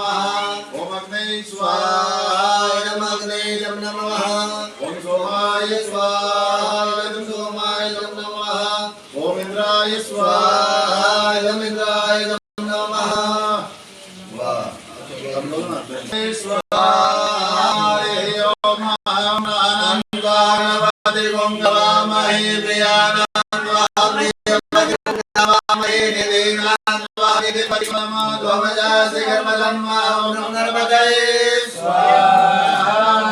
ओम अग्ने स्वाहा अग्ने नमः ओम सोमाय स्वाहा सोमाय नमः ओम इंद्राय स्वाहा इंद्राय नमः वाह स्वाहा ओम आनंदानवति गंगामहे प्रियानंदवामहे निदेनान्वानिधि परिक्रमा ध्वमजासि कर्मधम्मा ओम गणपतये स्वाहा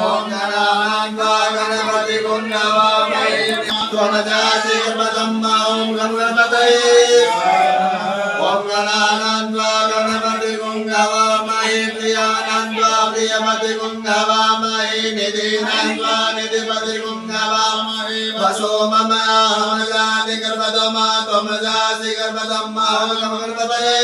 ओम गणानान्वा गणपति गंगामहे ध्वमजासि कर्मधम्मा ओम गणपतये ओम गणानान्वा गणपति गंगामहे प्रियानंदवा प्रियमति गंगामहे निदेनान्वा निधिपति गंगामहे वसो मम अहमजाति कर्मधम्मा त्वमजासि कर्मधम्मा ओम गणपतये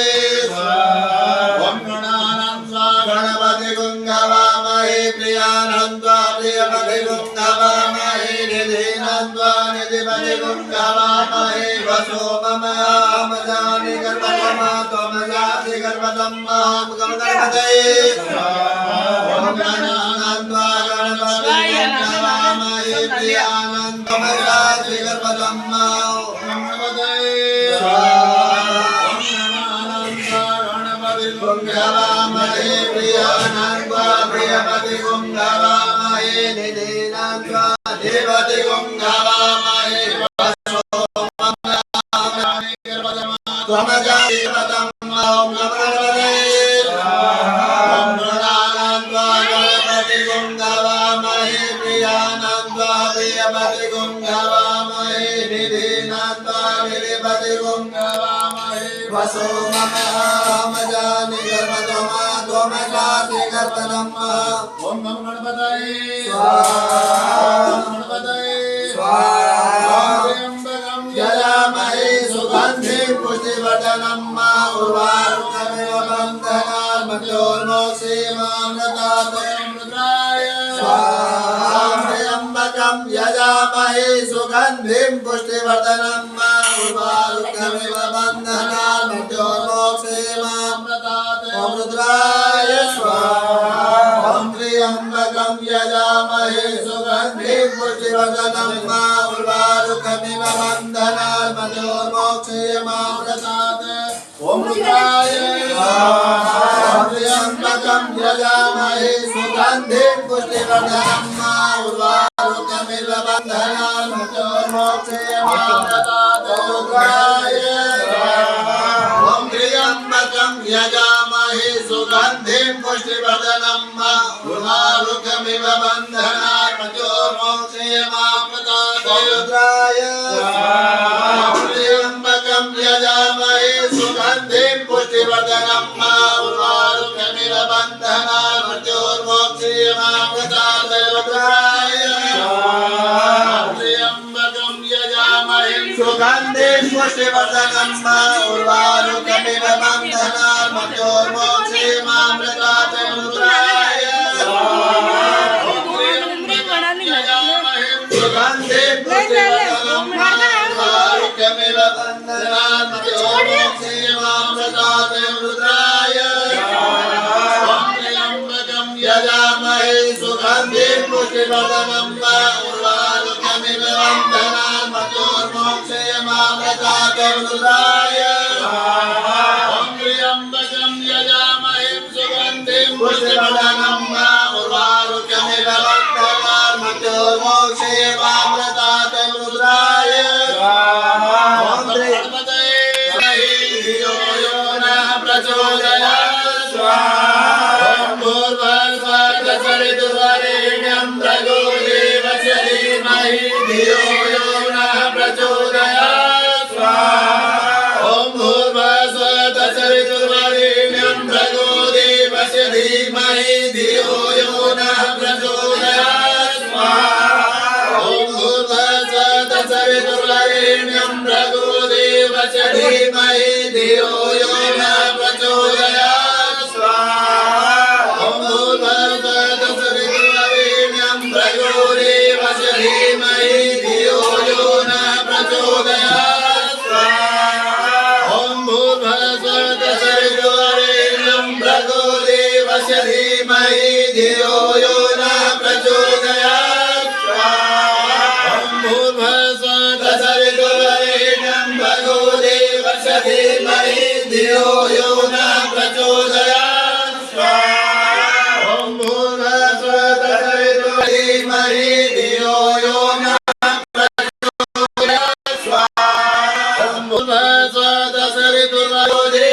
ओम गणानान्वा गणपति गंगामहे प्रियानंदवा प्रियमति गंगामहे निदेनान्वा निधिपति गंगामहे वसो मम अहमजाति कर्मधम्मा त्वमजासि कर्मधम्मा ओम गणपतये ओम गणानान्वा गणपति गंगामहे प्रियानंदवा त्वमजासि कर्मधम्मा ओम गणपतये गंगामहे प्रियानंदवा प्रियमति गंगामहे निदेनान्वा देवति गंगामहे वसो मम अहमजाति कर्मधम्मा त्वमजासि कर्मधम्मा ओम गणपतये ओम गणानान्वा गणपति गंगामहे प्रियानंदवा प्रियमति गंगामहे निदेनान्वा निधिपति गंगामहे वसो मम अहमजाति कर्मधम्मा त्वमजासि कर्मधम्मा ओम गणपतये स्वाहा गणपतये स्वाहा त्र्यंबकं यजामहे सुगन्धिं पुष्टिवर्धनम् उर्वारुकमिव बन्धनात् मृत्योर्मोक्षीमामृतात् रुद्राय स्वाहा त्र्यंबकं यजामहे सुगन्धिं पुष्टिवर्धनम् उर्वारुकमिव बन्धनात् मृत्योर्मोक्षीमामृतात् रुद्राय स्वाहा त्र्यंबकं यजामहे सुगन्धिं पुष्टिवर्धनम् उर्वारुकमिव बन्धनात् मृत्योर्मोक्षीमामृतात् ओम रुद्राय स्वाहा त्र्यंबकं यजामहे सुगन्धिं पुष्टिवर्धनम् उर्वारुकमिव बन्धनात् मृत्योर्मोक्षीमामृतात् रुद्राय ओम त्र्यंबकं यजामहे सुगन्धिं पुष्टिवर्धनम् उर्वारुकमिव बन्धनात् मृत्योर्मोक्षीमामृतात् रुद्राय त्र्यंबकं यजामहे सुगन्धिं पुष्टिवर्धनम् उर्वारुकमिव बन्धनात् मृत्योर्मोक्षीमामृतात् रुद्राय त्र्यंबकं यजामहे सुगन्धिं पुष्टिवर्धनम् उर्वारुकमिव बन्धनात् मृत्योर्मोक्षीमामृतात् रुद्राय सुगन्धिं पुष्टिवर्धनम् उर्वारुकमिव बन्धनात् मृत्योर्मोक्षीमामृतात् रुद्राय त्र्यंबकं यजामहे सुगन्धिं पुष्टिवर्धनम् उर्वारुकमिव बन्धनात् मृत्योर्मोक्षीमामृतात् रुद्राय त्र्यंबकं यजामहे सुगन्धिं पुष्टिवर्धनम् उर्वारुकमिव बन्धनात् मृत्योर्मोक्षीमामृतात् रुद्राय ओम गणपतये धियो यो नः प्रचोदयात् स्वाहा ओम भूर्भुवः तत्सवितुर्वरेण्यं भर्गो देवस्य धीमहि धियो यो नः प्रचोदयात् स्वाहा ओम भूर्भुवः तत्सवितुर्वरेण्यं भर्गो देवस्य धीमहि देवस्य धीमहि धियो यो न प्रचोदयात् स्वाहा ॐ भूर्भुवस्सुः तत्सवितुर्वरेण्यं भर्गो देवस्य धीमहि धियो यो न प्रचोदयात् स्वाहा ॐ भूर्भुवस्सुः तत्सवितुर्वरेण्यं धीमहि धियो यो न प्रचोदयात् स्वाहा ॐ भूर्भुवस्सुः तत्सवितुर्वरेण्यं